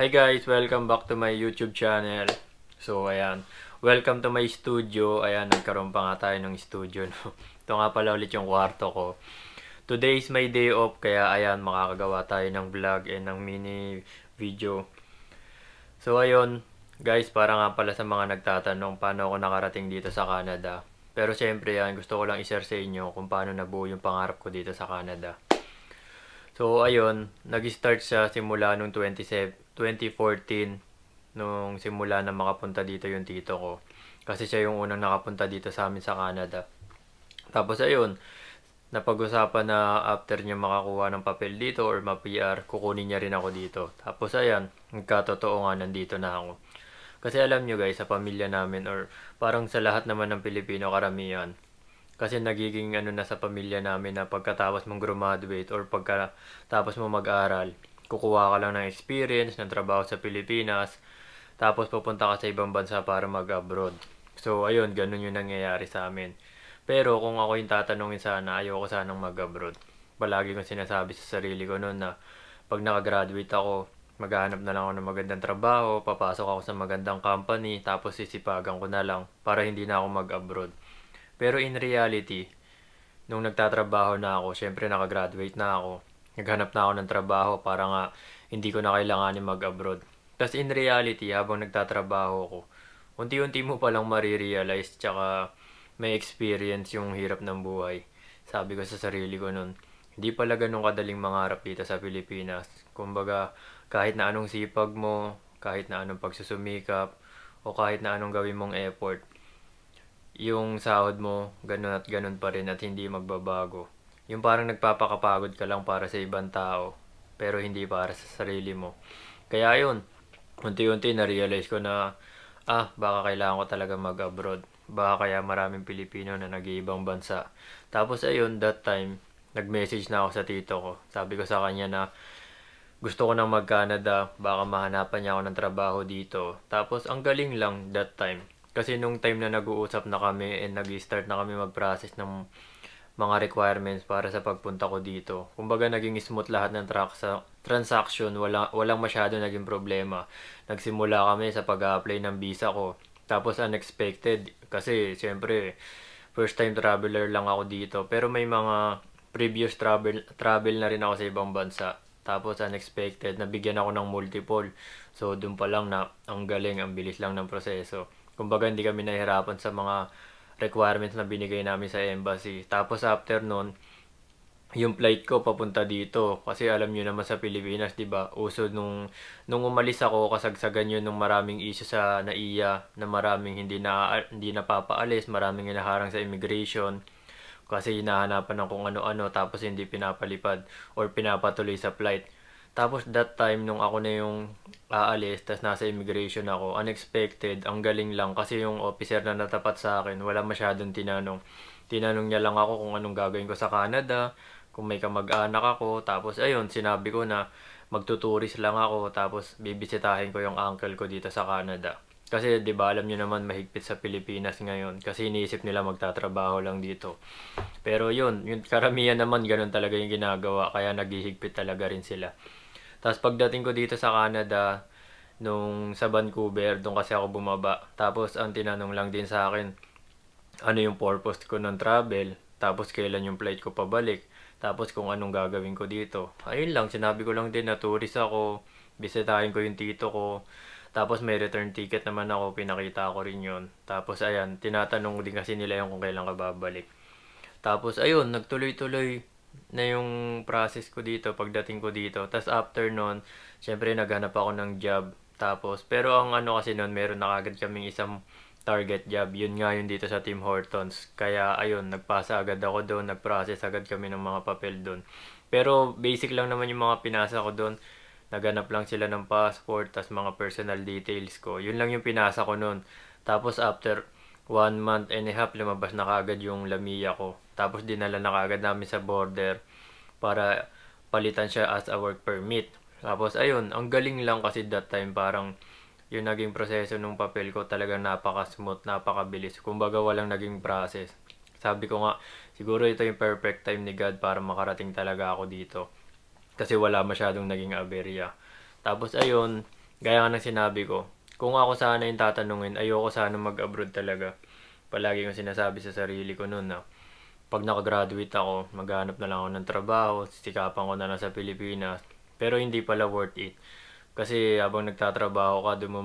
Hi guys! Welcome back to my YouTube channel. So, ayan. Welcome to my studio. Ayan, nagkaroon pa nga tayo ng studio. No? Ito nga pala ulit yung kwarto ko. Today is my day off, kaya ayan, makakagawa tayo ng vlog and ng mini video. So, ayun. Guys, para nga pala sa mga nagtatanong paano ako nakarating dito sa Canada. Pero syempre yan, gusto ko lang i-share sa inyo kung paano nabuo yung pangarap ko dito sa Canada. So, ayun, nag-start siya simula nung 2014, nung simula na makapunta dito yung tito ko. Kasi siya yung unang nakapunta dito sa amin sa Canada. Tapos, ayun, napag-usapan na after niya makakuha ng papel dito or ma-PR, kukunin niya rin ako dito. Tapos, ayan, nagkatotoo nga, nandito na ako. Kasi alam nyo guys, sa pamilya namin or parang sa lahat naman ng Pilipino karamihan, kasi nagiging ano na sa pamilya namin na pagkatapos mong graduate or pagkatapos mo mag-aral, kukuha ka lang ng experience, ng trabaho sa Pilipinas, tapos pupunta ka sa ibang bansa para mag-abroad. So, ayun, ganun yung nangyayari sa amin. Pero kung ako yung tatanungin sana, ayoko sanang mag-abroad. Palagi kong sinasabi sa sarili ko noon na pag nakagraduate ako, maghahanap na lang ako ng magandang trabaho, papasok ako sa magandang company, tapos sisipagan ko na lang para hindi na ako mag-abroad. Pero in reality, nung nagtatrabaho na ako, syempre nakagraduate na ako, naghanap na ako ng trabaho para nga hindi ko na kailanganin mag-abroad. Tapos in reality, habang nagtatrabaho ko, unti-unti mo palang marirealize tsaka may experience yung hirap ng buhay. Sabi ko sa sarili ko nun, hindi pala ganun kadaling mangarap dito sa Pilipinas. Kumbaga, kahit na anong sipag mo, kahit na anong pagsusumikap, o kahit na anong gawin mong effort, yung sahod mo, ganun at ganun pa rin at hindi magbabago. Yung parang nagpapakapagod ka lang para sa ibang tao, pero hindi para sa sarili mo. Kaya yun, unti-unti na-realize ko na, baka kailangan ko talaga mag-abroad. Baka kaya maraming Pilipino na nag-iibang bansa. Tapos ayun, that time, nag-message na ako sa tito ko. Sabi ko sa kanya na, gusto ko nang mag-Canada, baka mahanapan niya ako ng trabaho dito. Tapos ang galing lang that time. Kasi nung time na nag-uusap na kami and nag-start na kami mag-process ng mga requirements para sa pagpunta ko dito. Kumbaga naging smooth lahat ng transaction, walang masyado naging problema. Nagsimula kami sa pag-apply ng visa ko. Tapos unexpected kasi siyempre first time traveler lang ako dito. Pero may mga previous travel na rin ako sa ibang bansa. Tapos unexpected, nabigyan ako ng multiple. So dun pa lang na ang galing, ang bilis lang ng proseso. Kumbaga hindi kami nahihirapan sa mga requirements na binigay namin sa embassy. Tapos after nun, yung flight ko papunta dito. Kasi alam nyo naman sa Pilipinas, di ba? Uso nung umalis ako, kasagsagan yun nung maraming issue sa NAIA na maraming hindi napapaalis, maraming hinaharang sa immigration. Kasi hinahanapan ng kung ano-ano tapos hindi pinapalipad or pinapatuloy sa flight. Tapos that time nung ako na yung aalis, tas nasa immigration ako, unexpected, ang galing lang kasi yung officer na natapat sa akin, wala masyadong tinanong. Tinanong niya lang ako kung anong gagawin ko sa Canada, kung may kamag-anak ako, tapos ayun, sinabi ko na magtuturis lang ako, tapos bibisitahin ko yung uncle ko dito sa Canada. Kasi 'di ba alam niyo naman mahigpit sa Pilipinas ngayon kasi iniisip nila magtatrabaho lang dito. Pero yun, yung karamihan naman ganun talaga yung ginagawa kaya naghihigpit talaga rin sila. Tapos pagdating ko dito sa Canada, nung sa Vancouver, doon kasi ako bumaba. Tapos ang tinanong lang din sa akin, ano yung purpose ko ng travel, tapos kailan yung flight ko pabalik, tapos kung anong gagawin ko dito. Ayun lang, sinabi ko lang din na tourist ako, bisitahin ko yung tito ko, tapos may return ticket naman ako, pinakita ko rin yun. Tapos ayan, tinatanong din kasi nila yung kung kailan ka babalik. Tapos ayun, nagtuloy-tuloy na yung process ko dito, pagdating ko dito. Tapos after nun, syempre naghanap ako ng job. Tapos, pero ang ano kasi nun, meron na kagad kaming isang target job. Yun nga yun dito sa Tim Hortons. Kaya ayun, nagpasa agad ako doon, nag-process agad kami ng mga papel doon. Pero basic lang naman yung mga pinasa ko doon. Naghanap lang sila ng passport, tas mga personal details ko. Yun lang yung pinasa ko noon. Tapos after 1 month and a half, lumabas na kagad yung lamia ko. Tapos dinala na kagad namin sa border para palitan siya as a work permit. Tapos ayun, ang galing lang kasi that time parang yung naging proseso ng papel ko talagang napaka-smooth, napakabilis. Kumbaga walang naging process. Sabi ko nga, siguro ito yung perfect time ni God para makarating talaga ako dito. Kasi wala masyadong naging aberya. Tapos ayun, Gaya nga ng sinabi ko, kung ako sana yung tatanungin, ayoko sana mag-abroad talaga. Palagi kong sinasabi sa sarili ko noon na pag nakagraduate ako, maghanap na lang ako ng trabaho, sisikapan ko na lang sa Pilipinas. Pero hindi pala worth it. Kasi habang nagtatrabaho ka, doon mo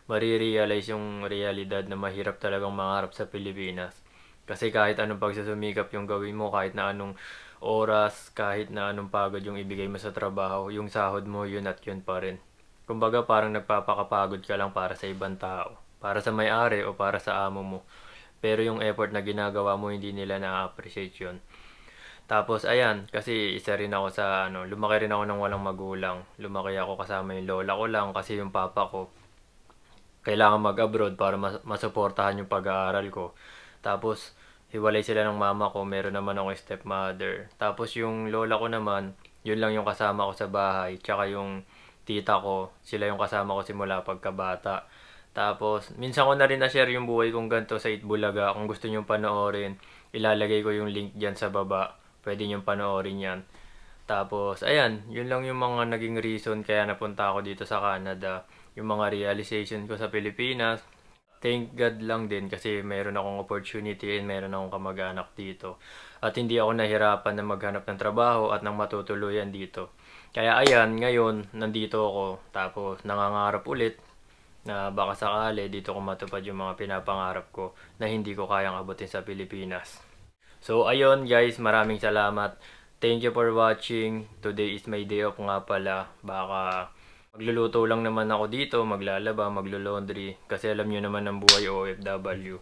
marirealize yung realidad na mahirap talagang mangarap sa Pilipinas. Kasi kahit anong pagsusumikap yung gawin mo, kahit na anong oras, kahit na anong pagod yung ibigay mo sa trabaho, yung sahod mo yun at yun pa rin. Kumbaga parang nagpapakapagod ka lang para sa ibang tao, para sa may-ari o para sa amo mo. Pero yung effort na ginagawa mo hindi nila na-appreciate yun. Tapos ayan, kasi isa rin ako sa lumaki rin ako ng walang magulang. Lumaki ako kasama yung lola ko lang kasi yung papa ko kailangan mag-abroad para masuportahan yung pag-aaral ko. Tapos hiwalay sila ng mama ko, meron naman akong stepmother. Tapos yung lola ko naman, yun lang yung kasama ko sa bahay. Tsaka yung tita ko, sila yung kasama ko simula pagkabata. Tapos, minsan ko na rin na-share yung buhay kong ganito sa Itbulaga. Kung gusto nyong panoorin, ilalagay ko yung link dyan sa baba. Pwede nyong panoorin yan. Tapos, ayan, yun lang yung mga naging reason kaya napunta ako dito sa Canada. Yung mga realization ko sa Pilipinas. Thank God lang din kasi mayroon akong opportunity and mayroon akong kamag-anak dito. At hindi ako nahirapan na maghanap ng trabaho at ng matutuluyan dito. Kaya ayan, ngayon, nandito ako. Tapos, nangangarap ulit na baka sakali dito ko matupad yung mga pinapangarap ko na hindi ko kayang abutin sa Pilipinas. So ayun guys, maraming salamat. Thank you for watching. Today is my day off nga pala. Baka magluluto lang naman ako dito, maglalaba, maglo-laundry. Kasi alam nyo naman ang buhay OFW.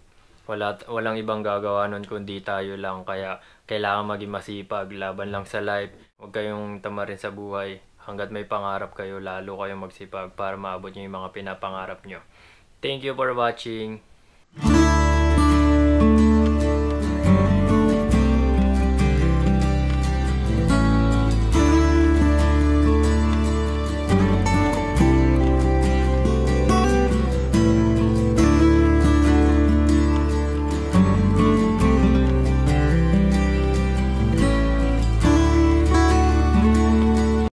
Walang ibang gagawa nun kundi tayo lang. Kaya kailangan maging masipag, laban lang sa life. Huwag kayong tamarin sa buhay. Hanggat may pangarap kayo, lalo kayong magsipag para maabot nyo yung mga pinapangarap nyo. Thank you for watching.